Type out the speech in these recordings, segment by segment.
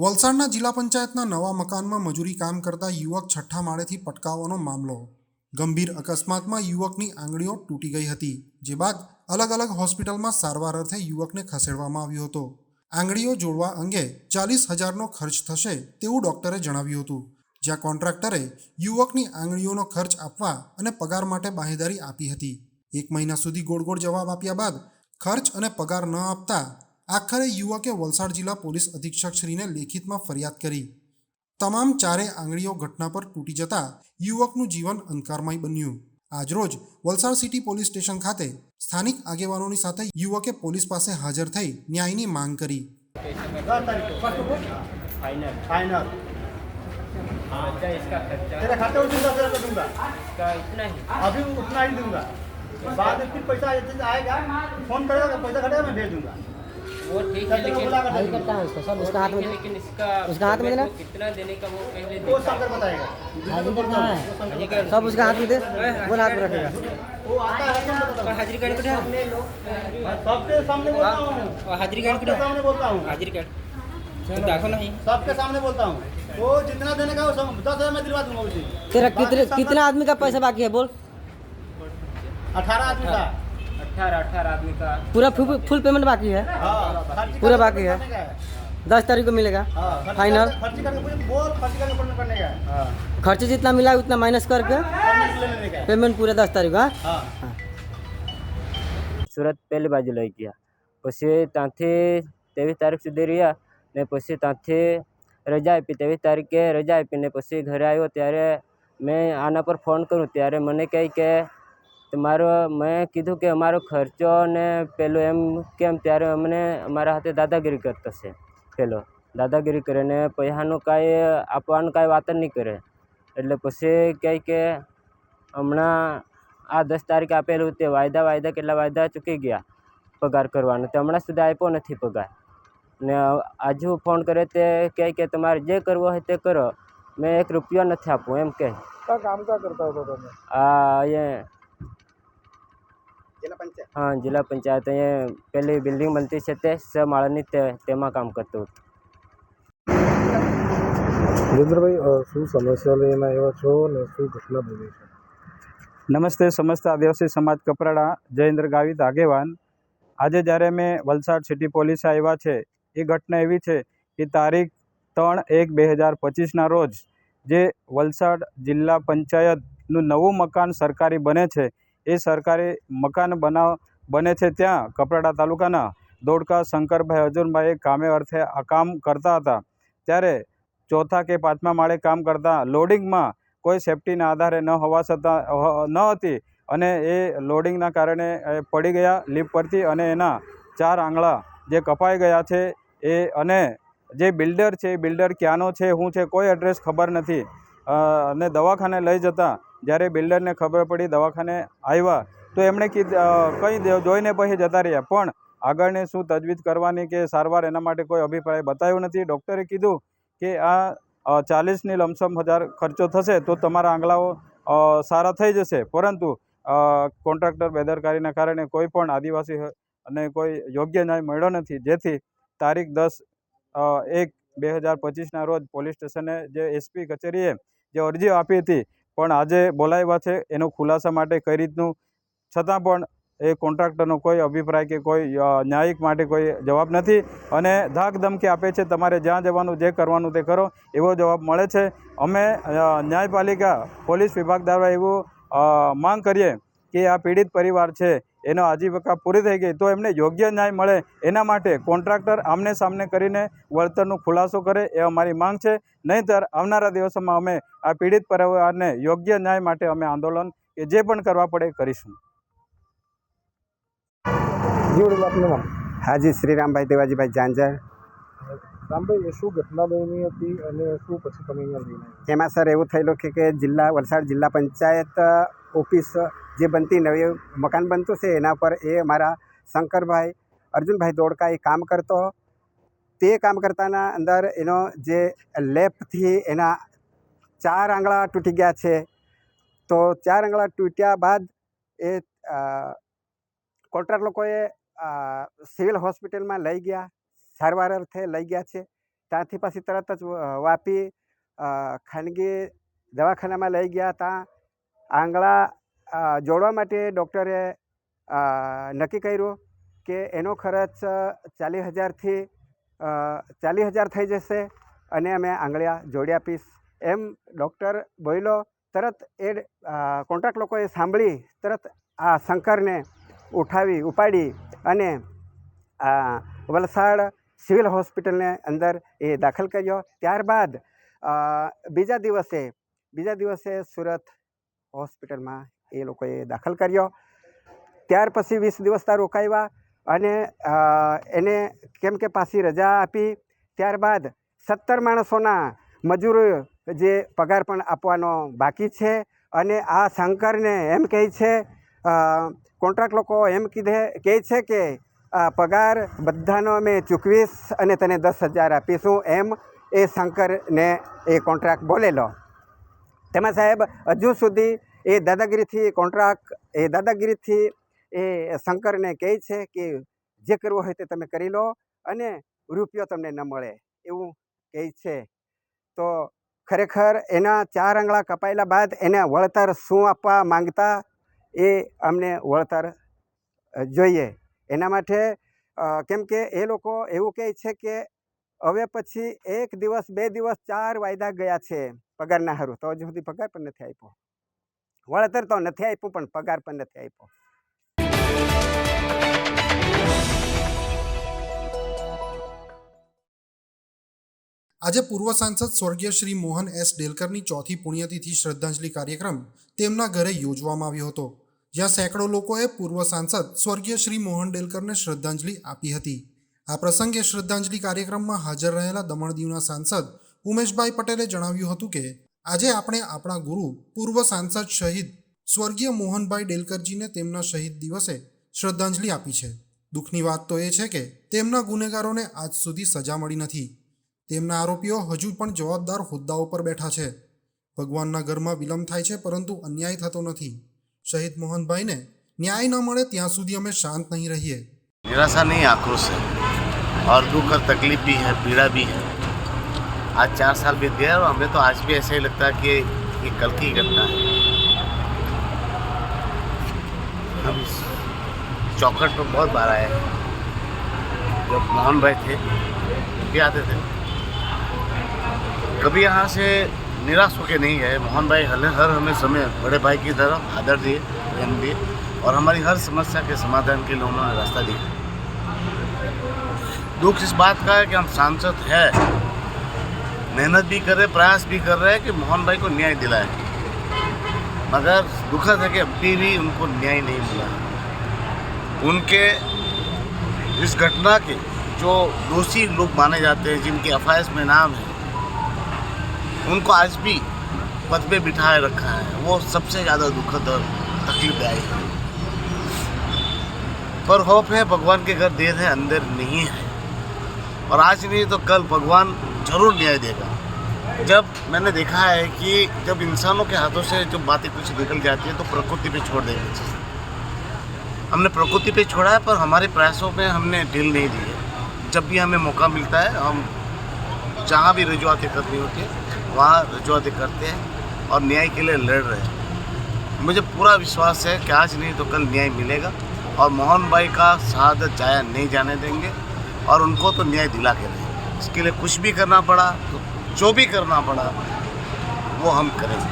વલસાડના જિલ્લા પંચાયતના નવા મકાનમાં મજૂરી કામ કરતા યુવક છઠ્ઠા માળેથી પટકાવવાનો મામલો. ગંભીર અકસ્માતમાં યુવકની આંગળીઓ તૂટી ગઈ હતી, જે બાદ અલગ અલગ હોસ્પિટલમાં સારવાર અર્થે યુવકને ખસેડવામાં આવ્યો હતો. આંગળીઓ જોડવા અંગે 40,000નો ખર્ચ થશે તેવું ડોક્ટરે જણાવ્યું હતું, જ્યાં કોન્ટ્રાક્ટરે યુવકની આંગળીઓનો ખર્ચ આપવા અને પગાર માટે બાંહેધરી આપી હતી. 1 મહિના સુધી ગોળ જવાબ આપ્યા બાદ ખર્ચ અને પગાર ન આપતા આખરે યુવકે વલસાડ જિલ્લા પોલીસ અધિક્ષકશ્રીને લેખિતમાં ફરિયાદ કરી. તમામ ચારેય આંગળીઓ ઘટના પર તૂટી જતા યુવકનું જીવન અંધકારમય બન્યું. આજરોજ વલસાડ સિટી પોલીસ સ્ટેશન ખાતે સ્થાનિક આગેવાનોની સાથે યુવકે પોલીસ પાસે હાજર થઈ ન્યાયની માંગ કરી. तेरे खाते में दूंगा, तेरे को दूंगा, इतना ही अभी उतना ही दूंगा, बाद में फिर पैसा आएगा, फोन करेगा तो पैसा घटेगा, मैं भेज दूंगा। वो ठीक है, लेकिन करता है उसका सब उसका हाथ में, लेकिन इसका उसका हाथ में देना, कितना देने का वो पहले वो साकर बताएगा, हाजिरी कहाँ है, सब उसका हाथ में दे, वो हाथ में रखेगा। वो आता है तो बताता हाजिरी कार्ड को हूं। सबके सामने बोलता हूँ, हाजिरी कार्ड सबके सामने बोलता हूँ, हाजिरी कार्ड दाखो नहीं सबके सामने बोलता हूँ। वो जितना देने का वो 10,000 मैं दिलवा दूंगा उसी। तेरा कितना आदमी का पैसा बाकी है बोल? 18 आदमी का, 18 आदमी का पूरा फुल पेमेंट बाकी है, हाँ, पूरा बाकी है। 10 तारीख को मिलेगा फाइनल। खर्ची करके बोल, खर्ची करके पेमेंट करने का है, खर्च जितना मिला उतना माइनस करके लेने का है। पेमेंट पूरा 10 तारीख को। हाँ, સુરત પહેલી બાજુ લઈ ગયા, પછી ત્યાંથી 23 તારીખ સુધી રહ્યા ને પછી ત્યાંથી રજા આપી. 23 તારીખે રજા આપીને પછી ઘરે આવ્યો ત્યારે મેં આના પર ફોન કર્યો ત્યારે મને કહે કે તમારો, મેં કીધું કે અમારો ખર્ચો ને પેલું એમ કેમ, ત્યારે અમને અમારા હાથે દાદાગીરી કરતો છે. પેલો દાદાગીરી કરે ને પૈસાનું કાંઈ આપવાનું કાંઈ વાત જ નહીં કરે. એટલે પછી કહે કે હમણાં આ 10 તારીખે આપેલું તે વાયદા કેટલા વાયદા ચૂકી ગયા પગાર કરવાનો, તે હમણાં સુધી આપ્યો નથી પગાર. ને આજે હું ફોન કરે તે કહે કે તમારે જે કરવો હોય તે કરો, મેં 1 રૂપિયો નથી આપવું એમ કહે. काम क्या करता हो तुम? ये हाँ, जिला पंचायत ये पहली बिल्डिंग बनती છે તે 6 માળની તેમાં કામ કરતો હતો. જયેન્દ્રભાઈ, શું સમસ્યા લઈને આવ્યા છો ને શું ઘટના બની છે? નમસ્તે, સમસ્ત આદિવાસી સમાજ કપરાડા, જયેન્દ્ર ગાવિત આગેવાન. આજે જ્યારે મેં વલસાડ સિટી પોલીસે આવ્યા છે, એ ઘટના એવી છે કે તારીખ 3/1/2025ના રોજ જે વલસાડ જિલ્લા પંચાયતનું નવું મકાન સરકારી બને છે, એ સરકારી મકાન બને છે ત્યાં કપરાડા તાલુકાના દોડકા શંકરભાઈ અર્જુનભાઈ કામે અર્થે આ કામ કરતા હતા. ત્યારે 4થા કે 5મા માળે કામ કરતા લોડિંગમાં કોઈ સેફ્ટીના આધારે ન હોવા છતાં ન હતી અને એ લોડિંગના કારણે પડી ગયા લિફ્ટ પરથી અને એના 4 આંગળા જે કપાઈ ગયા છે. એ અને જે બિલ્ડર છે એ બિલ્ડર ક્યાંનો છે, શું છે, કોઈ એડ્રેસ ખબર નથી. અને દવાખાને લઈ જતા જ્યારે બિલ્ડરને ખબર પડી, દવાખાને આવ્યા તો એમણે કંઈ જોઈને પછી જતા રહ્યા, પણ આગળની શું તજવીજ કરવાની કે સારવાર એના માટે કોઈ અભિપ્રાય બતાવ્યો નથી. ડૉક્ટરે કીધું કે આ 40ની લમસમ હજાર ખર્ચો થશે તો તમારા આંગળાઓ સારા થઈ જશે, પરંતુ કોન્ટ્રાક્ટર બેદરકારીના કારણે કોઈ પણ આદિવાસી અને કોઈ યોગ્ય ન્યાય મળ્યો નથી. જેથી તારીખ 10/1/2025ના રોજ પોલીસ સ્ટેશને જે એસપી કચેરીએ જે અરજીઓ આપી હતી, પણ આજે બોલાવ્યા છે એનો ખુલાસા માટે કઈ રીતનું, છતાં પણ એ કોન્ટ્રાક્ટરનો કોઈ અભિપ્રાય કે કોઈ ન્યાયિક માટે કોઈ જવાબ નથી અને ધાક ધમકી આપે છે, તમારે જ્યાં જવાનું જે કરવાનું તે કરો, એવો જવાબ મળે છે. અમે ન્યાયપાલિકા પોલીસ વિભાગ દ્વારા એવું માંગ કરીએ કે આ પીડિત પરિવાર છે એનો આજીવિકા પૂરી થઈ ગઈ તો એમને યોગ્ય ન્યાય મળે, એના માટે કોન્ટ્રાક્ટર આમને સામને કરીને વળતરનો ખુલાસો કરે એ અમારી માંગ છે. નહીંતર આવનારા દિવસોમાં અમે આ પીડિત પરિવારને યોગ્ય ન્યાય માટે અમે આંદોલન કે જે પણ કરવા પડે કરીશું. જી વડીલ, આપનું નામ? હાજી શ્રીરામભાઈ દેવાજીભાઈ જાંજર. રામભાઈ, એ શું ઘટના બની હતી અને શું પછી તમે અહીંયા લઈને આવ્યા? એમાં સર એવું થયેલું કે વલસાડ જિલ્લા પંચાયત ઓફિસ જે બનતી નવી મકાન બનતું છે એના પર એ અમારા શંકરભાઈ અર્જુનભાઈ દોડકા એ કામ કરતો. તે કામ કરતાના અંદર એનો જે લેફ્ટથી એના 4 આંગળા તૂટી ગયા છે. તો 4 આંગળા તૂટ્યા બાદ એ કોન્ટ્રાક્ટ લોકોએ સિવિલ હોસ્પિટલમાં લઈ ગયા, સારવાર અર્થે લઈ ગયા છે. ત્યાંથી પછી તરત જ વાપી ખાનગી દવાખાનામાં લઈ ગયા. ત્યાં આંગળા જોડવા માટે ડૉક્ટરે નક્કી કર્યું કે એનો ખર્ચ 40,000 થઈ જશે અને અમે આંગળીયા જોડી આપીશ એમ ડૉક્ટર બોલ્યો. તરત એ કોન્ટ્રાક્ટ લોકોએ સાંભળી તરત આ શંકરને ઉપાડી અને વલસાડ સિવિલ હોસ્પિટલને અંદર એ દાખલ કર્યો. ત્યારબાદ બીજા દિવસે સુરત હોસ્પિટલમાં એ લોકોએ દાખલ કર્યો. ત્યાર પછી 20 દિવસ ત્યાં રોકાયા અને એને કેમ કે પાછી રજા આપી. ત્યારબાદ 17 માણસોના મજૂરો જે પગાર પણ આપવાનો બાકી છે અને આ શંકરને એમ કહે છે કોન્ટ્રાક્ટ લોકો એમ કહે છે કે પગાર બધાનો અમે ચૂકવીશ અને તને 10,000 આપીશું એમ એ શંકરને એ કોન્ટ્રાક્ટ બોલેલો. તેમાં સાહેબ હજુ સુધી એ દાદાગીરીથી એ શંકરને કહે છે કે જે કરવું હોય તે તમે કરી લો અને રૂપિયો તમને ન મળે એવું કહે છે. તો ખરેખર એના 4 આંગળા કપાયેલા બાદ એને વળતર શું આપવા માંગતા એ અમને વળતર જોઈએ. એના માટે કેમ કે એ લોકો એવું કહે છે કે હવે પછી 1 દિવસ 2 દિવસ 4 વાયદા ગયા છે પગારના હારું, તો હજુ સુધી પગાર પણ નથી આપ્યો. વળતર તો નથી આપ્યું પણ પગાર પણ નથી આપ્યો. આજે પૂર્વ સાંસદ સ્વર્ગીય શ્રી મોહન એસ ડેલકરની 4મી પુણ્યતિથિ શ્રદ્ધાંજલિ કાર્યક્રમ તેમના ઘરે યોજવામાં આવ્યો હતો, જ્યાં સેંકડો લોકોએ પૂર્વ સાંસદ સ્વર્ગીય શ્રી મોહન ડેલકરને શ્રદ્ધાંજલિ આપી હતી. આ પ્રસંગે શ્રદ્ધાંજલિ કાર્યક્રમમાં હાજર રહેલા દમણ દીવના સાંસદ ઉમેશભાઈ પટેલે જણાવ્યું હતું કે આજે આપણે આપણા ગુરુ પૂર્વ સાંસદ શહીદ સ્વર્ગીય મોહનભાઈ ડેલકરજીને તેમના શહીદ દિવસે શ્રદ્ધાંજલિ આપી છે. દુઃખની વાત તો એ છે કે તેમના ગુનેગારોને આજ સુધી સજા મળી નથી. તેમના આરોપીઓ હજુ પણ જવાબદાર હોદ્દાઓ પર બેઠા છે. ભગવાનના ઘરમાં વિલંબ થાય છે પરંતુ અન્યાય થતો નથી. શહીદ મોહનભાઈને ન્યાય ન મળે ત્યાં સુધી અમે શાંત નહીં રહીએ. निराशा नहीं, आक्रोश है और दुख और तकलीफ भी है, पीड़ा भी है. आज 4 साल बीत गए और हमें तो आज भी ऐसा ही लगता है कि ये कल की घटना है. हम चौखट पर बहुत बार आए हैं. जब मोहन भाई थे भी आते थे. कभी यहाँ से निराश होके नहीं गए. मोहन भाई हर हमें समय बड़े भाई की तरह आदर दिए, प्रेम दिए और हमारी हर समस्या के समाधान के लिए उन्होंने रास्ता दिया. दुख इस बात का है कि हम सांसद हैं, मेहनत भी कर रहे, प्रयास भी कर रहे हैं कि मोहन भाई को न्याय दिलाए, मगर दुखद है कि अभी भी उनको न्याय नहीं मिला. उनके इस घटना के जो दोषी लोग माने जाते हैं, जिनके एफआईआर में नाम है, उनको आज भी पद पे बिठाए रखा है. वो सबसे ज़्यादा दुखद और तकलीफ आई है. पर होप है भगवान के घर देर है अंदर नहीं है और आज नहीं तो कल भगवान जरूर न्याय देगा. जब मैंने देखा है कि जब इंसानों के हाथों से जो बातें कुछ निकल जाती है तो प्रकृति पे छोड़ देनी चाहिए. हमने प्रकृति पे छोड़ा है पर हमारे प्रयासों में हमने ढील नहीं दी है. जब भी हमें मौका मिलता है हम जहाँ भी रजुआतें करनी होती है वहाँ रजुआतें करते हैं और न्याय के लिए लड़ रहे हैं. मुझे पूरा विश्वास है कि आज नहीं तो कल न्याय मिलेगा और मोहन भाई का शहादत जाया नहीं जाने देंगे और उनको तो न्याय दिला के रहेंगे. इसके लिए कुछ भी करना पड़ा तो जो भी करना पड़ा वो हम करेंगे.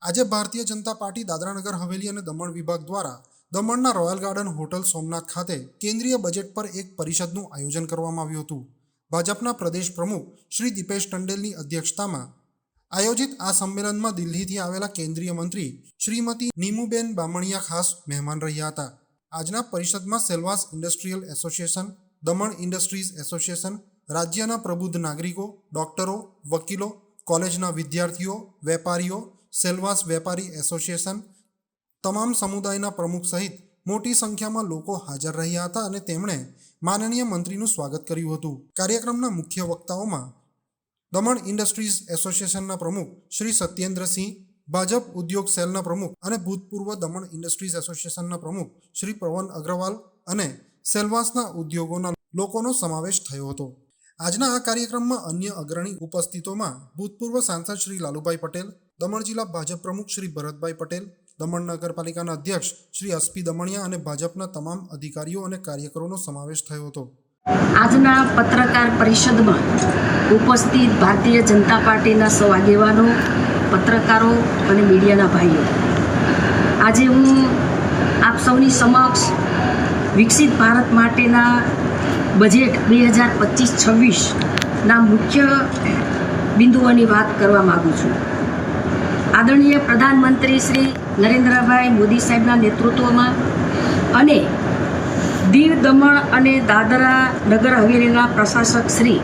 આજે ભારતીય જનતા પાર્ટી દાદરાનગર હવેલી અને દમણ વિભાગ દ્વારા દમણના રોયલ ગાર્ડન હોટલ સોમનાથ ખાતે કેન્દ્રીય બજેટ પર એક પરિષદનું આયોજન કરવામાં આવ્યું હતું. ભાજપના પ્રદેશ પ્રમુખ શ્રી દીપેશ ટંડેલની અધ્યક્ષતામાં આયોજિત આ સંમેલનમાં દિલ્હીથી આવેલા કેન્દ્રીય મંત્રી શ્રીમતી નીમુબેન બામણિયા ખાસ મહેમાન રહ્યા હતા. આજના પરિષદમાં Silvassa industrial association, Daman industries association, રાજ્યના પ્રબુદ્ધ નાગરિકો, ડોક્ટરો, વકીલો, કોલેજના વિદ્યાર્થીઓ, વેપારીઓ, સેલવાસ વેપારી એસોસિએશન, તમામ સમુદાયના પ્રમુખ સહિત મોટી સંખ્યામાં લોકો હાજર રહ્યા હતા અને તેમણે માનનીય મંત્રીનું સ્વાગત કર્યું હતું. કાર્યક્રમના મુખ્ય વક્તાઓમાં દમણ ઇન્ડસ્ટ્રીઝ એસોસિએશનના પ્રમુખ શ્રી સત્યેન્દ્રસિંહ, ભાજપ ઉદ્યોગ સેલના પ્રમુખ અને ભૂતપૂર્વ દમણ ઇન્ડસ્ટ્રીઝ એસોસિએશનના પ્રમુખ શ્રી પ્રવન અગ્રવાલ અને સેલવાસના ઉદ્યોગોના લોકોનો સમાવેશ થયો હતો. આજના આ કાર્યક્રમમાં અન્ય અગ્રણી ઉપસ્થિતોમાં ભૂતપૂર્વ સાંસદ શ્રી લાલુભાઈ પટેલ, દમણ જિલ્લા ભાજપ પ્રમુખ શ્રી ભરતભાઈ પટેલ, દમણ નગરપાલિકાના અધ્યક્ષ શ્રી એસપી દમણિયા અને ભાજપના તમામ અધિકારીઓ અને કાર્યકરોનો સમાવેશ થયો હતો. આજના પત્રકાર પરિષદમાં ઉપસ્થિત ભારતીય જનતા પાર્ટીના સૌ આગેવાનો, પત્રકારો અને મીડિયાના ભાઈઓ, આજે હું આપ સૌની સમક્ષ વિકસિત ભારત માટેના બજેટ 2025-26ના મુખ્ય બિંદુઓની વાત કરવા માગું છું. આદરણીય પ્રધાનમંત્રી શ્રી નરેન્દ્રભાઈ મોદી સાહેબના નેતૃત્વમાં અને દીવ, દમણ અને દાદરા નગર હવેલીના પ્રશાસક શ્રી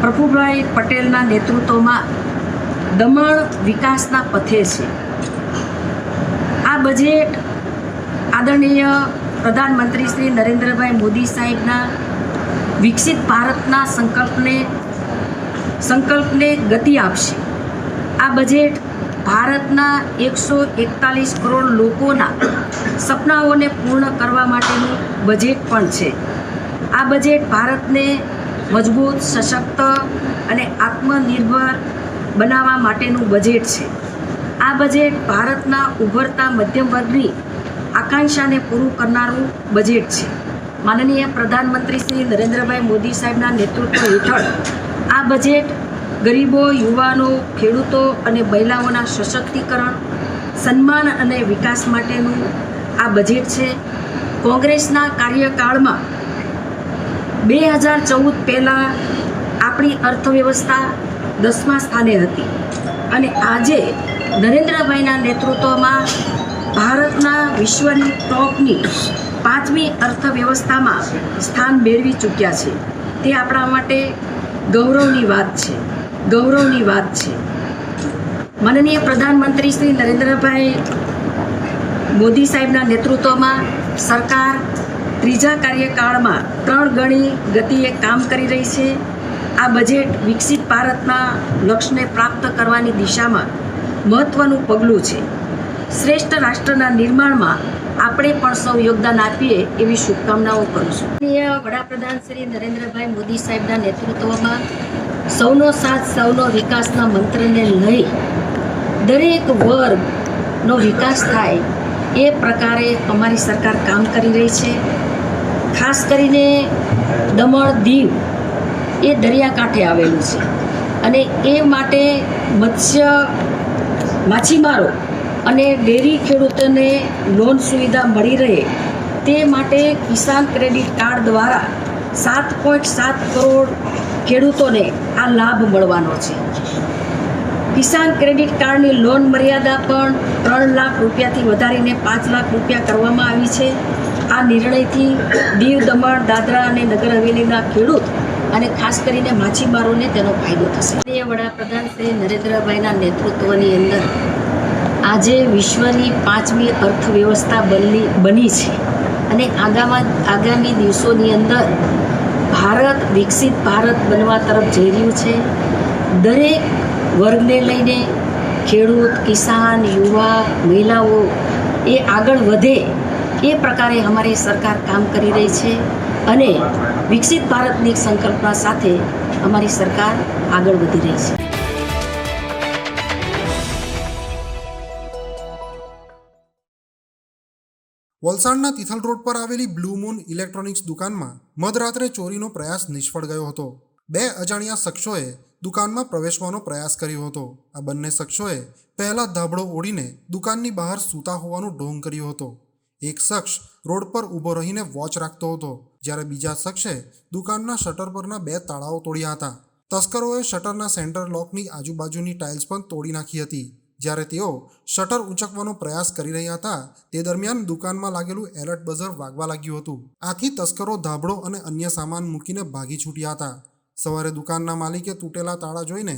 પ્રફુલભાઈ પટેલના નેતૃત્વમાં દમણ વિકાસના પથે છે. આ બજેટ આદરણીય પ્રધાનમંત્રી શ્રી નરેન્દ્રભાઈ મોદી સાહેબના વિકસિત ભારતના સંકલ્પને ગતિ આપશે. આ બજેટ ભારતના 141 કરોડ લોકોના સપનાઓને પૂર્ણ કરવા માટેનું બજેટ પણ છે. આ બજેટ ભારતને મજબૂત, સશક્ત અને આત્મનિર્ભર બનાવવા માટેનું બજેટ છે. આ બજેટ ભારતના ઉભરતા મધ્યમ વર્ગની આકાંક્ષાને પૂરું કરનારું બજેટ છે. માનનીય પ્રધાનમંત્રી શ્રી નરેન્દ્રભાઈ મોદી સાહેબના નેતૃત્વ હેઠળ આ બજેટ ગરીબો, યુવાનો, ખેડૂતો અને મહિલાઓના સશક્તિકરણ, સન્માન અને વિકાસ માટેનું આ બજેટ છે. કોંગ્રેસના કાર્યકાળમાં 2014 પહેલાં આપણી અર્થવ્યવસ્થા 10મા સ્થાને હતી અને આજે નરેન્દ્રભાઈના નેતૃત્વમાં ભારતના વિશ્વની ટોપની 5મી અર્થવ્યવસ્થામાં સ્થાન મેળવી ચૂક્યા છે. તે આપણા માટે ગૌરવની વાત છે. માનનીય પ્રધાનમંત્રી શ્રી નરેન્દ્રભાઈ મોદી સાહેબના નેતૃત્વમાં સરકાર ત્રીજા કાર્યકાળમાં 3 ગણી ગતિએ કામ કરી રહી છે. આ બજેટ વિકસિત ભારતના લક્ષ્યને પ્રાપ્ત કરવાની દિશામાં મહત્ત્વનું પગલું છે. શ્રેષ્ઠ રાષ્ટ્રના નિર્માણમાં આપણે પણ સૌ યોગદાન આપીએ એવી શુભકામનાઓ કરું છું. વડાપ્રધાન શ્રી નરેન્દ્રભાઈ મોદી સાહેબના નેતૃત્વમાં સૌનો સાથ, સૌનો વિકાસના મંત્રને લઈ દરેક વર્ગનો વિકાસ થાય એ પ્રકારે અમારી સરકાર કામ કરી રહી છે. ખાસ કરીને દમણ, દીવ એ દરિયાકાંઠે આવેલું છે અને એ માટે માછીમારો અને ડેરી ખેડૂતોને લોન સુવિધા મળી રહે તે માટે કિસાન ક્રેડિટ કાર્ડ દ્વારા 7.7 કરોડ ખેડૂતોને આ લાભ મળવાનો છે. કિસાન ક્રેડિટ કાર્ડની લોન મર્યાદા પણ 3 લાખ રૂપિયાથી વધારીને 5 લાખ રૂપિયા કરવામાં આવી છે. આ નિર્ણયથી દીવ, દમણ, દાદરા અને નગર હવેલીના ખેડૂત અને ખાસ કરીને માછીમારોને તેનો ફાયદો થશે. વડાપ્રધાન શ્રી નરેન્દ્રભાઈના નેતૃત્વની અંદર આજે વિશ્વની 5મી અર્થવ્યવસ્થા બની છે અને આગામી દિવસોની અંદર ભારત વિકસિત ભારત બનવા તરફ જઈ રહ્યું છે. દરેક વર્ગને લઈને ખેડૂત, કિસાન, યુવા, મહિલાઓ એ આગળ વધે એ પ્રકારે અમારી સરકાર કામ કરી રહી છે અને વિકસિત ભારતની સંકલ્પના સાથે અમારી સરકાર આગળ વધી રહી છે. વલસાડના તિથલ રોડ પર આવેલી બ્લુ મૂન ઇલેક્ટ્રોનિક્સ દુકાનમાં મધરાત્રે ચોરીનો પ્રયાસ નિષ્ફળ ગયો હતો. 2 અજાણ્યા શખ્સોએ દુકાનમાં પ્રવેશવાનો પ્રયાસ કર્યો હતો. આ બંને શખ્સોએ પહેલા ધાબળો ઓઢીને દુકાનની બહાર સૂતા હોવાનું ઢોંગ કર્યો હતો. એક શખ્સ રોડ પર ઊભો રહીને વોચ રાખતો હતો, જ્યારે બીજા શખ્સે દુકાનના શટર પરના 2 તાળાઓ તોડ્યા હતા. તસ્કરોએ શટરના સેન્ટર લોકની આજુબાજુની ટાઇલ્સ પણ તોડી નાખી હતી. જ્યારે તેઓ શટર ઊંચકવાનો પ્રયાસ કરી રહ્યા હતા તે દરમિયાન દુકાનમાં લાગેલું એલર્ટ બઝર વાગવા લાગ્યું હતું. આથી તસ્કરો ધાબળો અને અન્ય સામાન મૂકીને ભાગી છૂટ્યા હતા. સવારે દુકાનના માલિકે તૂટેલા તાળા જોઈને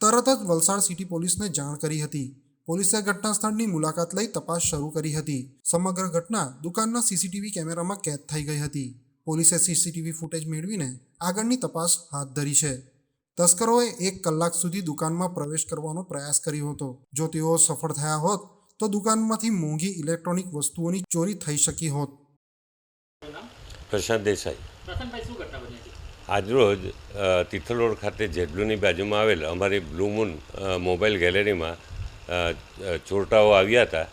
તરત જ વલસાડ સિટી પોલીસને જાણ કરી હતી. પોલીસે ઘટના સ્થળની મુલાકાત લઈ તપાસ શરૂ કરી હતી. સમગ્ર ઘટના દુકાનના સીસીટીવી કેમેરામાં કેદ થઈ ગઈ હતી. પોલીસે સીસીટીવી ફૂટેજ મેળવીને આગળની તપાસ હાથ ધરી છે. તસ્કરોએ 1 કલાક સુધી દુકાનમાં પ્રવેશ કરવાનો પ્રયાસ કર્યો હતો. જો તેઓ સફળ થયા હોત તો દુકાનમાંથી મોંઘી ઇલેક્ટ્રોનિક વસ્તુઓની ચોરી થઈ શકી હોત. પ્રશાંત દેસાઈ. આજરોજ તિથલ રોડ ખાતે જેડબ્લુની બાજુમાં આવેલ અમારી બ્લુ મૂન મોબાઈલ ગેલેરીમાં ચોરટાઓ આવ્યા હતા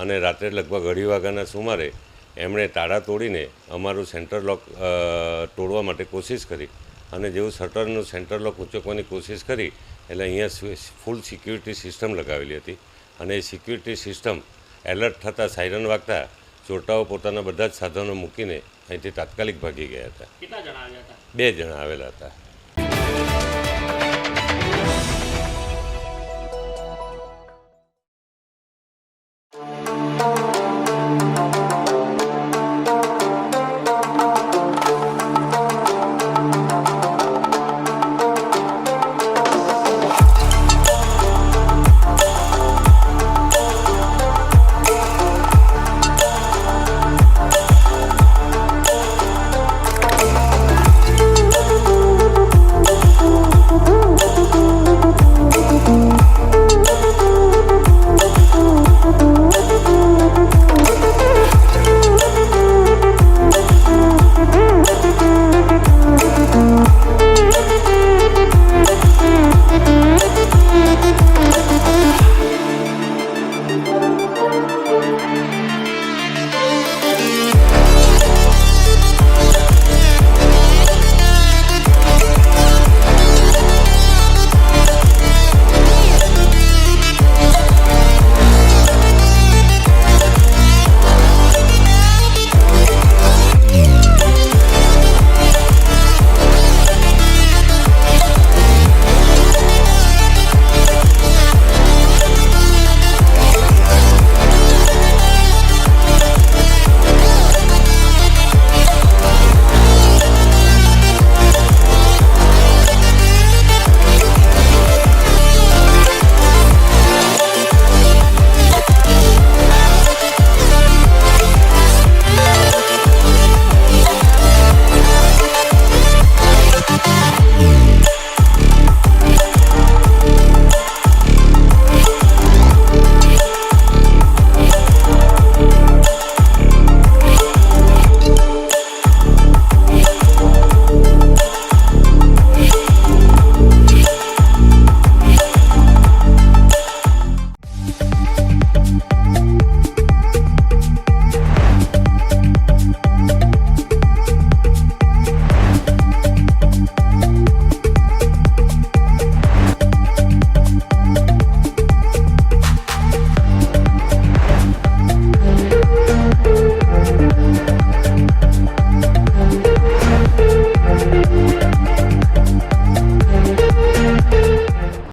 અને રાત્રે લગભગ 2:30 વાગ્યાના સુમારે એમણે તાળા તોડીને અમારું સેન્ટર લોક તોડવા માટે કોશિશ કરી અને જેવું શટરનું સેન્ટર લોક ઊંચકવાની કોશિશ કરી એટલે અહીંયા ફૂલ સિક્યુરિટી સિસ્ટમ લગાવેલી હતી અને એ સિક્યુરિટી સિસ્ટમ એલર્ટ થતાં સાયરન વાગતા ચોરટાઓ પોતાના બધા જ સાધનો મૂકીને અહીંથી તાત્કાલિક ભાગી ગયા હતા. કેટલા જણા આવ્યા હતા? 2 જણા આવેલા હતા.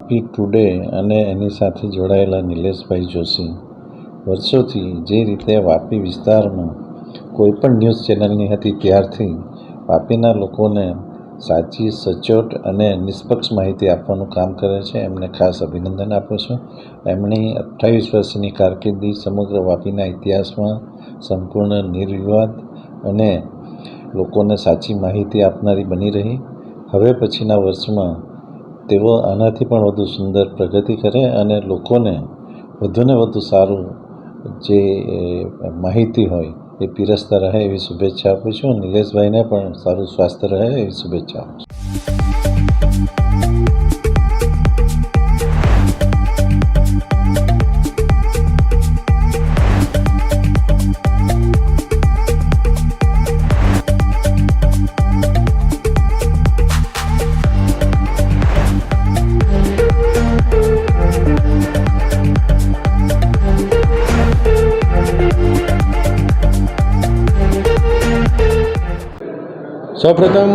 પીક ટુડે અને એની સાથે જોડાયેલા નિલેશભાઈ જોશી વર્ષોથી જે રીતે વાપી વિસ્તારમાં કોઈપણ ન્યૂઝ ચેનલની હતી ત્યારથી વાપીના લોકોને સાચી સચોટ અને નિષ્પક્ષ માહિતી આપવાનું કામ કરે છે. એમને ખાસ અભિનંદન આપું છું. એમની 28 વર્ષની કારકિર્દી સમગ્ર વાપીના ઇતિહાસમાં સંપૂર્ણ નિર્વિવાદ અને લોકોને સાચી માહિતી આપનારી બની રહી. હવે પછીના વર્ષમાં તેઓ આનાથી પણ વધુ સુંદર પ્રગતિ કરે અને લોકોને વધુને વધુ સારું જે માહિતી હોય એ પીરસતા રહે એવી શુભેચ્છા આપું છું. નિલેશભાઈને પણ સારું સ્વાસ્થ્ય રહે એવી શુભેચ્છા આપું છું. સૌપ્રથમ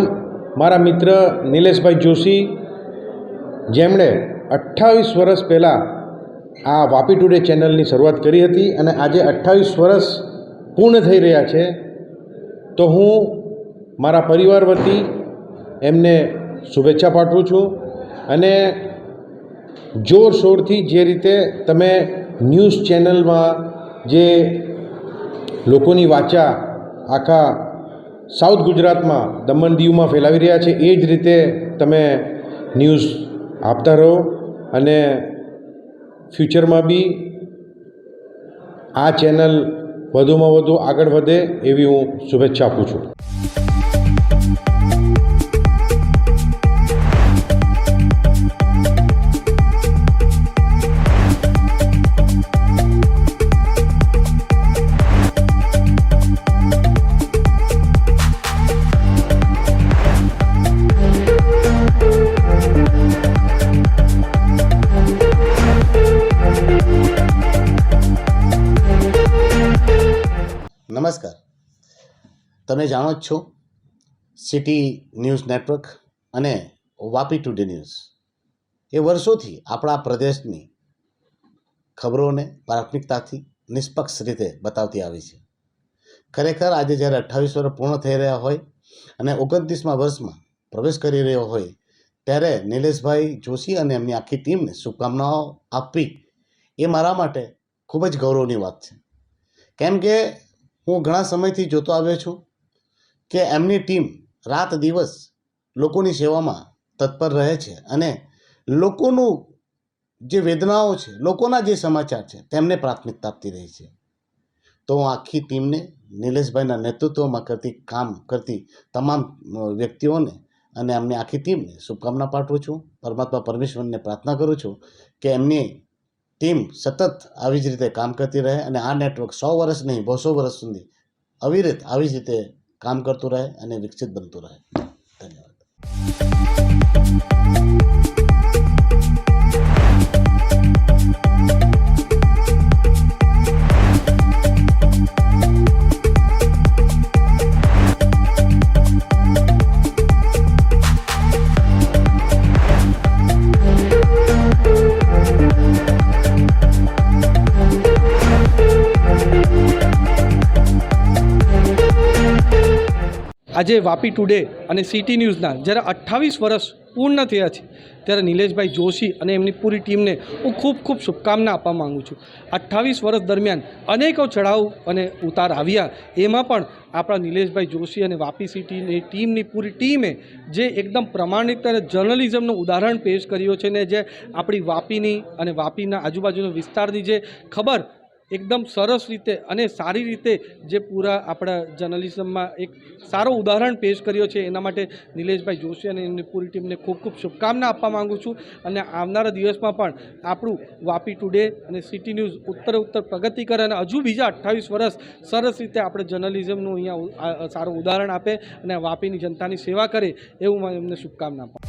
મારા મિત્ર નિલેશભાઈ જોશી, જેમણે 28 વર્ષ પહેલાં આ વાપી ટુડે ચેનલની શરૂઆત કરી હતી અને આજે 28 વર્ષ પૂર્ણ થઈ રહ્યા છે, તો હું મારા પરિવાર વતી એમને શુભેચ્છા પાઠવું છું. અને જોરશોરથી જે રીતે તમે ન્યૂઝ ચેનલમાં જે લોકોની વાચા આખા સાઉથ ગુજરાતમાં દમણ દીવમાં ફેલાવી રહ્યા છે, એ જ રીતે તમે ન્યૂઝ આપતા રહો અને ફ્યુચરમાં બી આ ચેનલ વધુમાં વધુ આગળ વધે એવી હું શુભેચ્છા આપું છું. નમસ્કાર. તમે જાણો જ છો સિટી ન્યૂઝ નેટવર્ક અને વાપી ટુડે ન્યૂઝ એ વર્ષોથી આપણા પ્રદેશની ખબરોને પ્રાથમિકતાથી નિષ્પક્ષ રીતે બતાવતી આવી છે. ખરેખર આજે જ્યારે 28 વર્ષ પૂર્ણ થઈ રહ્યા હોય અને 29મા વર્ષમાં પ્રવેશ કરી રહ્યો હોય ત્યારે નિલેશભાઈ જોશી અને એમની આખી ટીમને શુભકામનાઓ આપવી એ મારા માટે ખૂબ જ ગૌરવની વાત છે. કેમ કે હું ઘણા સમયથી જોતો આવ્યો છું કે એમની ટીમ રાત દિવસ લોકોની સેવામાં તત્પર રહે છે અને લોકોનું જે વેદનાઓ છે, લોકોના જે સમાચાર છે તેમને પ્રાથમિકતા આપતી રહી છે. તો હું આખી ટીમને નિલેશભાઈના નેતૃત્વમાં કામ કરતી તમામ વ્યક્તિઓને અને એમની આખી ટીમને શુભકામના પાઠવું છું. પરમાત્મા પરમેશ્વરને પ્રાર્થના કરું છું કે એમની ટીમ સતત આવી જ રીતે કામ કરતી રહે અને આ નેટવર્ક 100 વર્ષ નહીં 200 વર્ષ સુધી અવિરત આવી જ રીતે કામ કરતું રહે અને વિકસિત બનતું રહે. ધન્યવાદ. આજે વાપી ટુડે અને સિટી ન્યૂઝના જ્યારે 28 વર્ષ પૂર્ણ થયા છે ત્યારે નિલેશભાઈ જોશી અને એમની પૂરી ટીમને હું ખૂબ ખૂબ શુભકામના આપવા માગું છું. 28 વર્ષ દરમિયાન અનેકો ચઢાવ અને ઉતાર આવ્યા, એમાં પણ આપણા નિલેશભાઈ જોશી અને વાપી સિટીની ટીમની પૂરી ટીમે જે એકદમ પ્રમાણિક અને જર્નલિઝમનું ઉદાહરણ પેશ કર્યો છે ને જે આપણી વાપીની અને વાપીના આજુબાજુના વિસ્તારની જે ખબર એકદમ સરસ રીતે અને સારી રીતે જે પૂરા આપણા જર્નલિઝમમાં એક સારો ઉદાહરણ પેશ કર્યો છે એના માટે નિલેશભાઈ જોશી અને એમની પૂરી ટીમને ખૂબ ખૂબ શુભકામના આપવા માગું છું. અને આવનારા દિવસમાં પણ આપણું વાપી ટુડે અને સિટી ન્યૂઝ ઉત્તર પ્રગતિ કરે અને હજુ બીજા 28 વર્ષ સરસ રીતે આપણે જર્નલિઝમનું અહીંયા સારું ઉદાહરણ આપે અને વાપીની જનતાની સેવા કરે એવું હું એમને શુભકામના આપું.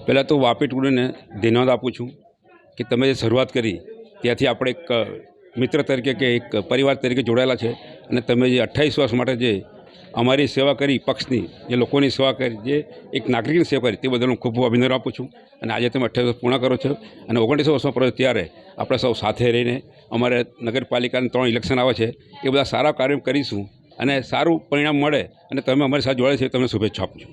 પહેલાં તો વાપી ટુડેને ધન્યવાદ આપું છું કે તમે જે શરૂઆત કરી ત્યાંથી આપણે એક મિત્ર તરીકે કે એક પરિવાર તરીકે જોડાયેલા છે અને તમે જે 28 વર્ષ માટે જે અમારી સેવા કરી, પક્ષની જે લોકોની સેવા કરી, જે એક નાગરિકની સેવા કરી તે બદલ હું ખૂબ ખૂબ અભિનંદન આપું છું. અને આજે તમે 28 વર્ષ પૂર્ણ કરો છો અને 29 વર્ષમાં પડે ત્યારે આપણે સૌ સાથે રહીને અમારે નગરપાલિકાના 3 ઇલેક્શન આવે છે એ બધા સારા કાર્ય કરીશું અને સારું પરિણામ મળે અને તમે અમારી સાથે જોડાય છે તમને શુભેચ્છા આપું છું.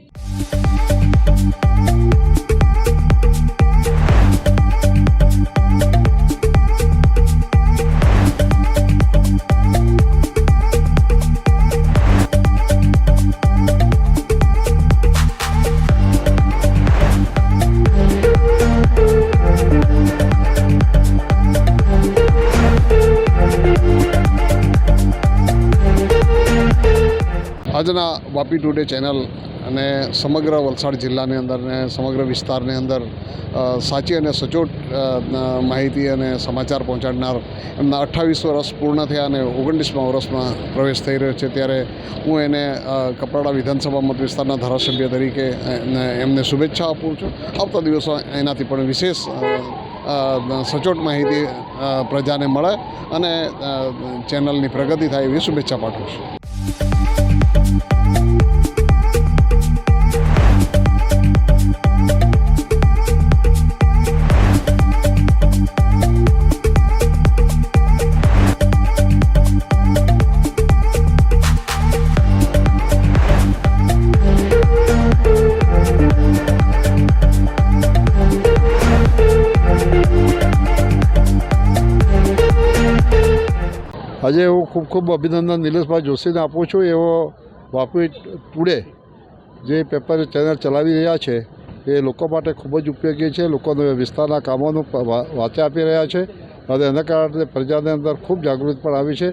આજના વાપી ટુડે ચેનલ અને સમગ્ર વલસાડ જિલ્લાની અંદર ને સમગ્ર વિસ્તારની અંદર સાચી અને સચોટ માહિતી અને સમાચાર પહોંચાડનાર એમના 28 વર્ષ પૂર્ણ થયા અને 29મા વર્ષમાં પ્રવેશ થઈ રહ્યો છે ત્યારે હું એને કપરાડા વિધાનસભા મત વિસ્તારના ધારાસભ્ય તરીકે એમને શુભેચ્છા આપું છું. આવતા દિવસો એનાથી પણ વિશેષ સચોટ માહિતી પ્રજાને મળે અને ચેનલની પ્રગતિ થાય એવી શુભેચ્છા પાઠવું છું. આજે હું ખૂબ ખૂબ અભિનંદન નિલેશભાઈ જોશીને આપું છું. એવો વાપી ટુડે જે પેપર ચેનલ ચલાવી રહ્યા છે એ લોકો માટે ખૂબ જ ઉપયોગી છે. લોકોને વિસ્તારના કામોનું વાચા આપી રહ્યા છે અને એના કારણે પ્રજાની અંદર ખૂબ જાગૃતિ પણ આવી છે.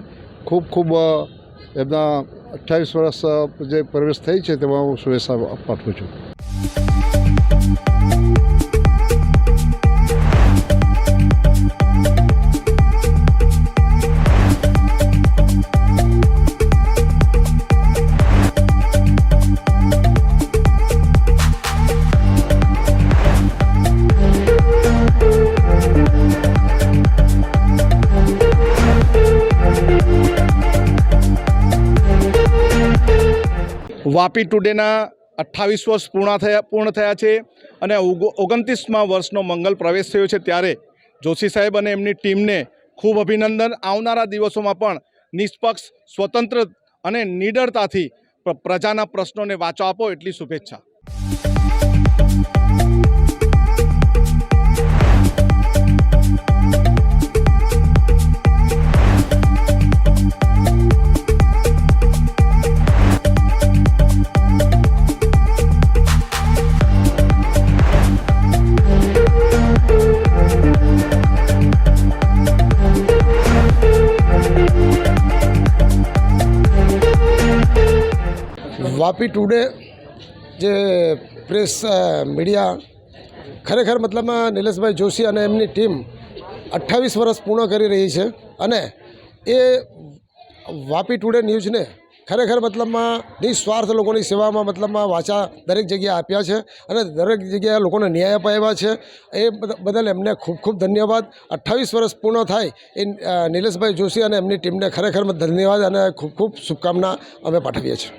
ખૂબ ખૂબ એમના 28 વર્ષ જે પ્રવેશ થઈ છે તેમાં હું શુભેચ્છા પાઠવું છું. વાપી ટુડેના 28 વર્ષ પૂર્ણ થયા છે અને 29મા વર્ષનો મંગલ પ્રવેશ થયો છે. ત્યારે જોશી સાહેબ અને એમની ટીમને ખૂબ અભિનંદન. આવનારા દિવસોમાં પણ નિષ્પક્ષ, સ્વતંત્ર અને નિડરતાથી પ્રજાના પ્રશ્નોને વાચો આપો એટલી શુભેચ્છા. વાપી ટુડે જે પ્રેસ મીડિયા ખરેખર મતલબમાં નિલેશભાઈ જોશી અને એમની ટીમ 28 વર્ષ પૂર્ણ કરી રહી છે અને એ વાપી ટુડે ન્યૂઝને ખરેખર મતલબમાં નિસ્વાર્થ લોકોની સેવામાં મતલબમાં વાચા દરેક જગ્યાએ આપ્યા છે અને દરેક જગ્યાએ લોકોને ન્યાય અપાવ્યા છે. એ બદલ એમને ખૂબ ખૂબ ધન્યવાદ. 28 વર્ષ પૂર્ણ થાય એ નિલેશભાઈ જોશી અને એમની ટીમને ખરેખર ધન્યવાદ અને ખૂબ ખૂબ શુભકામના અમે પાઠવીએ છીએ.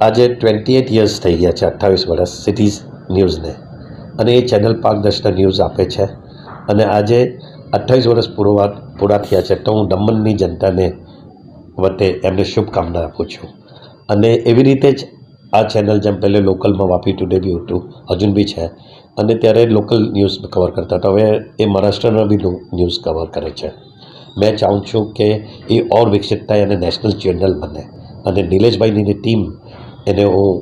આજે 28 યર્સ થઈ ગયા છે, 28 વર્ષ સિટીઝ ન્યૂઝને, અને એ ચેનલ પારદર્શિતા ન્યૂઝ આપે છે. અને આજે 28 વર્ષ પૂરા થયા છે તો હું દમણની જનતાને વતે એમને શુભકામના આપું છું. અને એવી રીતે જ આ ચેનલ જેમ પહેલે લોકલમાં વાપી ટુડે બી હતું, હજુ બી છે, અને ત્યારે લોકલ ન્યૂઝ કવર કરતા હતા. હવે એ મહારાષ્ટ્રના બી ન્યૂઝ કવર કરે છે. મેં ચાહું છું કે એ ઓર વિકસિત થાય અને નેશનલ ચેનલ બને. અને નિલેશભાઈની ટીમ એને હું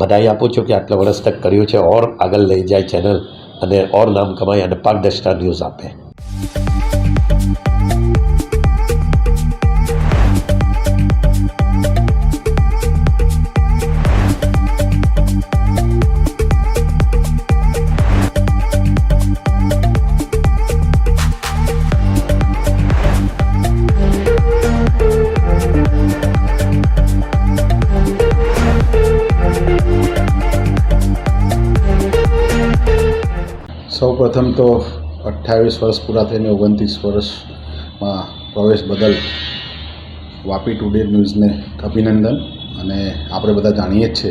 બધાઈ આપું છું કે આટલા વર્ષ તક કર્યું છે, ઓર આગળ લઈ જાય ચેનલ અને ઓર નામ કમાય અને પારદર્શિતા ન્યૂઝ આપે. સૌ પ્રથમ તો 28 વર્ષ પૂરા થઈને 29 વર્ષમાં પ્રવેશ બદલ વાપી ટુડે ન્યૂઝને અભિનંદન. અને આપણે બધા જાણીએ જ છે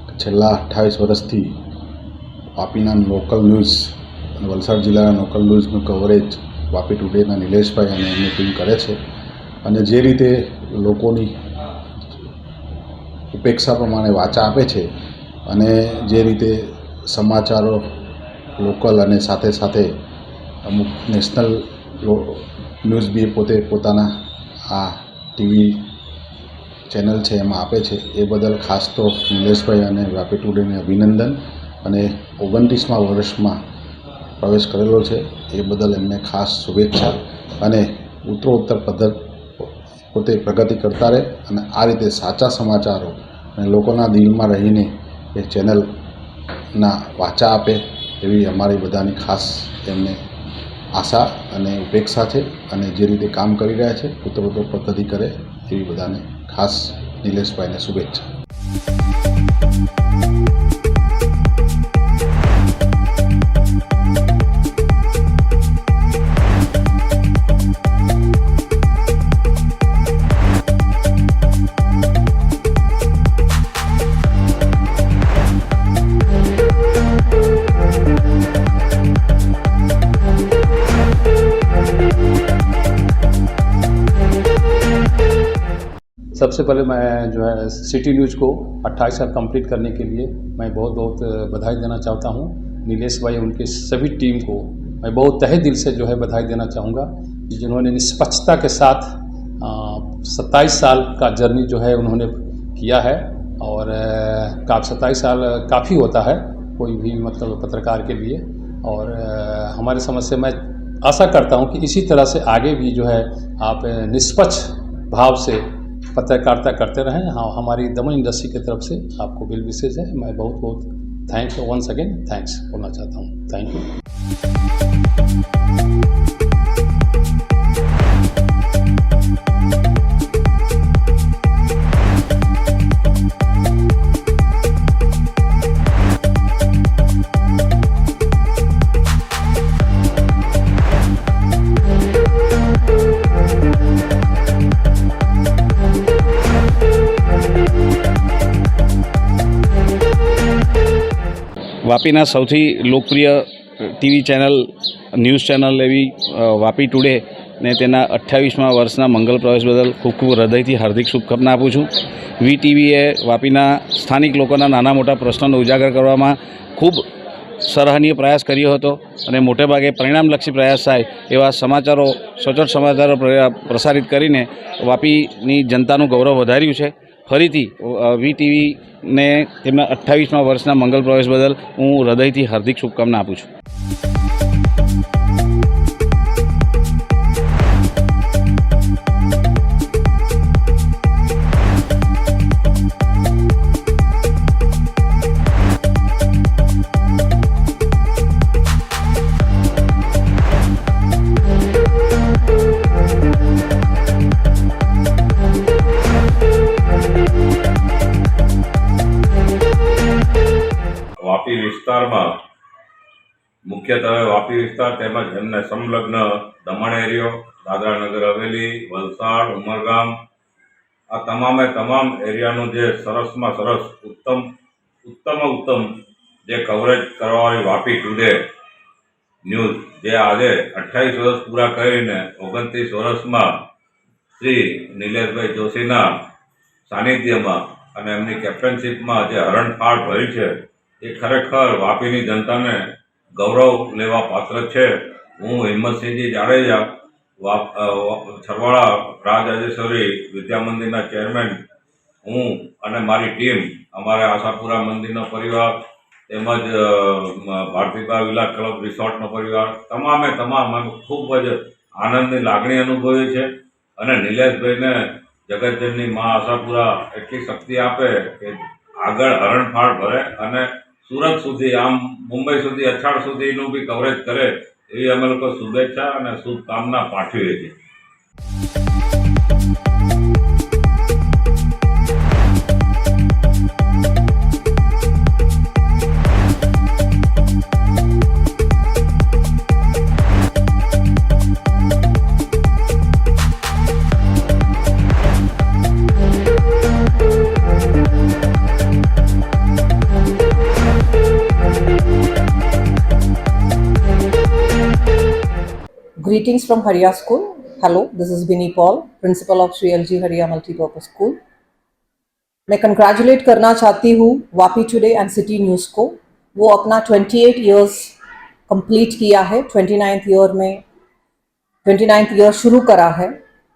કે છેલ્લા 28 વર્ષથી વાપીના લોકલ ન્યૂઝ અને વલસાડ જિલ્લાના લોકલ ન્યૂઝનું કવરેજ વાપી ટુડેના નિલેશભાઈ અને એમની ટીમ કરે છે. અને જે રીતે લોકોની અપેક્ષા પ્રમાણે વાચા આપે છે અને જે રીતે સમાચારો લોકલ અને સાથે સાથે અમુક નેશનલ ન્યૂઝ બી પોતે પોતાના આ ટીવી ચેનલ છે એમાં આપે છે, એ બદલ ખાસ તો નિલેશભાઈ અને વાપી ટુડેને અભિનંદન. અને 29મા વર્ષમાં પ્રવેશ કરેલો છે એ બદલ એમને ખાસ શુભેચ્છા. અને ઉત્તરોત્તર પોતે પ્રગતિ કરતા રહે અને આ રીતે સાચા સમાચારો અને લોકોના દિલમાં રહીને એ ચેનલના વાચા આપે એવી અમારી બધાની ખાસ એમને આશા અને ઉપેક્ષા છે. અને જે રીતે કામ કરી રહ્યા છે ઉત્તરોત્તર પ્રગતિ કરે એવી બધાને ખાસ નિલેશભાઈને શુભેચ્છા. सबसे पहले मैं जो है सिटी न्यूज़ को 28 साल कंप्लीट करने के लिए मैं बहुत बहुत बधाई देना चाहता हूँ। नीलेश भाई उनके सभी टीम को मैं बहुत तहे दिल से जो है बधाई देना चाहूँगा, जिन्होंने निष्पक्षता के साथ 27 साल का जर्नी जो है उन्होंने किया है। और 27 साल काफ़ी होता है कोई भी मतलब पत्रकार के लिए। और हमारे समझ से मैं आशा करता हूं कि इसी तरह से आगे भी जो है आप निष्पक्ष भाव से पत्रकारिता करते रहें। हाँ, हमारी दमन इंडस्ट्री की तरफ से आपको बिल विशेष है, मैं बहुत बहुत थैंक्स वंस अगेन थैंक्स बोलना चाहता हूँ। Thank you. વાપીના સૌથી લોકપ્રિય ટીવી ચેનલ ન્યૂઝ ચેનલ એવી વાપી ટુડે ને તેના 28મા વર્ષના મંગલ પ્રવેશ બદલ ખૂબ ખૂબ હૃદયથી હાર્દિક શુભકામના આપું છું. વીટીવીએ વાપીના સ્થાનિક લોકોના નાના મોટા પ્રશ્નોને ઉજાગર કરવામાં ખૂબ સરાહનીય પ્રયાસ કર્યો હતો અને મોટેભાગે પરિણામલક્ષી પ્રયાસ થાય એવા સમાચારો, સચોટ સમાચારો પ્રસારિત કરીને વાપીની જનતાનું ગૌરવ વધાર્યું છે. ફરીથી વીટીવીને તેમના 28મા વર્ષના મંગલ પ્રવેશ બદલ હું હૃદયથી હાર્દિક શુભકામના આપું છું. વાપી વિસ્તારમાં મુખ્યત્વે વાપી વિસ્તાર તેમજ એમને સંલગ્ન દમણ એરિયો, દાદરા નગર હવેલી, વલસાડ, ઉમરગામ, આ તમામ એરિયાનું જે સરસમાં સરસ ઉત્તમ જે કવરેજ કરવાવાળી વાપી ટુડે ન્યૂઝ, જે આજે 28 વર્ષ પૂરા કરીને 29 વર્ષમાં શ્રી નિલેશભાઈ જોશીના સાનિધ્યમાં અને એમની કેપ્ટનશીપમાં જે હરણફાળ ભરી છે એ ખરેખર વાપીની જનતાને ગૌરવ લેવા પાત્ર છે. હું હિંમતસિંહજી જાડેજા, છરવાડા રાજરાજેશ્વરી વિદ્યા મંદિરના ચેરમેન, હું અને મારી ટીમ, અમારા આશાપુરા મંદિરનો પરિવાર તેમજ ભારતીબા વિલા ક્લબ રિસોર્ટનો પરિવાર, તમામ ખૂબ જ આનંદની લાગણી અનુભવી છે. અને નિલેશભાઈને જગતજનની મા આશાપુરા એટલી શક્તિ આપે કે આગળ હરણફાળ ભરે અને સુરત સુધી, આમ મુંબઈ સુધી, અછાડ સુધીનું બી કવરેજ કરે એવી અમે લોકો શુભેચ્છા અને શુભકામના પાઠવીએ છીએ. Greetings from Hariya School. Hello, this is Binny Paul, principal of Sri LG Hariya Multipurpose School. मैं कंग्रेचुलेट करना चाहती हूँ Vapi today and city news को. वो अपना 28 इयर्स कंप्लीट किया है, 29th ईयर शुरू करा है.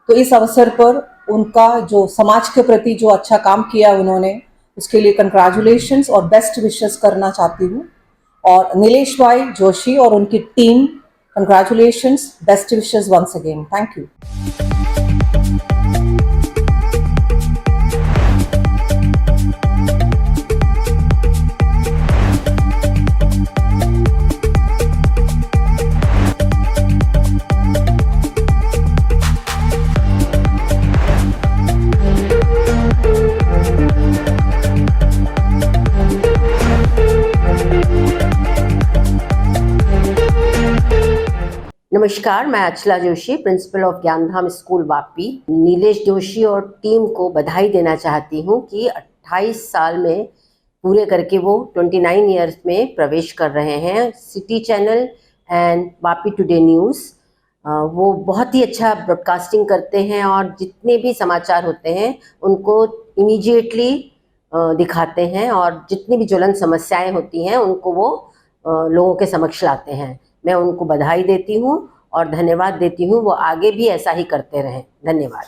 तो इस अवसर पर उनका जो समाज के प्रति जो अच्छा काम किया उन्होंने, उसके लिए कंग्रेचुलेशंस और बेस्ट विशेस करना चाहती हूँ. और नीलेश भाई जोशी और उनकी team, congratulations, best wishes once again. Thank you. नमस्कार, मैं Achala Joshi, principal of Gyandham school Vapi, Nilesh Joshi और टीम को बधाई देना चाहती हूँ कि 28 साल में पूरे करके वो 29 ईयर्स में प्रवेश कर रहे हैं. City channel and Vapi today news वो बहुत ही अच्छा ब्रॉडकास्टिंग करते हैं और जितने भी समाचार होते हैं उनको इमीडिएटली दिखाते हैं और जितनी भी ज्वलन समस्याएं होती हैं उनको वो लोगों के समक्ष लाते हैं। मैं उनको बधाई देती हूँ और धन्यवाद देती हूँ, वो आगे भी ऐसा ही करते रहें। धन्यवाद।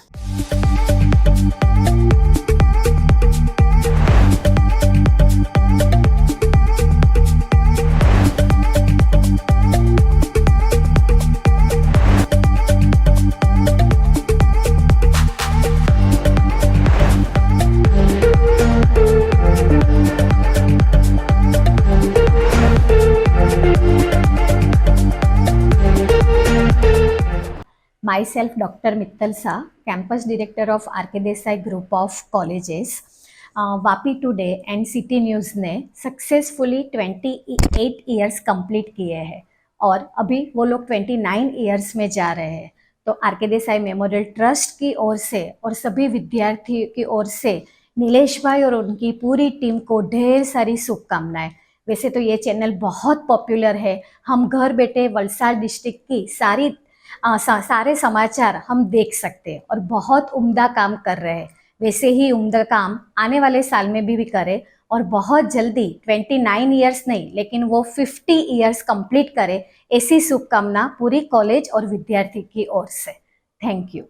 Myself, Dr. Mittal Shah, Campus Director of R.K. Desai Group of Colleges. Vapi today and city news ने सक्सेसफुली 28 ईयर्स कंप्लीट किए हैं और अभी वो लोग 29 ईयर्स में जा रहे हैं। तो आर.के. देसाई मेमोरियल ट्रस्ट की ओर से और सभी विद्यार्थियों की ओर से नीलेश भाई और उनकी पूरी टीम को ढेर सारी शुभकामनाएं। वैसे तो ये चैनल बहुत पॉपुलर है, हम घर बैठे वलसाड़ डिस्ट्रिक्ट की सारे समाचार हम देख सकते हैं और बहुत उम्दा काम कर रहे हैं। वैसे ही उम्दा काम आने वाले साल में भी करें और बहुत जल्दी 29 ईयर्स नहीं लेकिन वो 50 ईयर्स कंप्लीट करे, ऐसी शुभकामना पूरी कॉलेज और विद्यार्थी की ओर से। Thank you.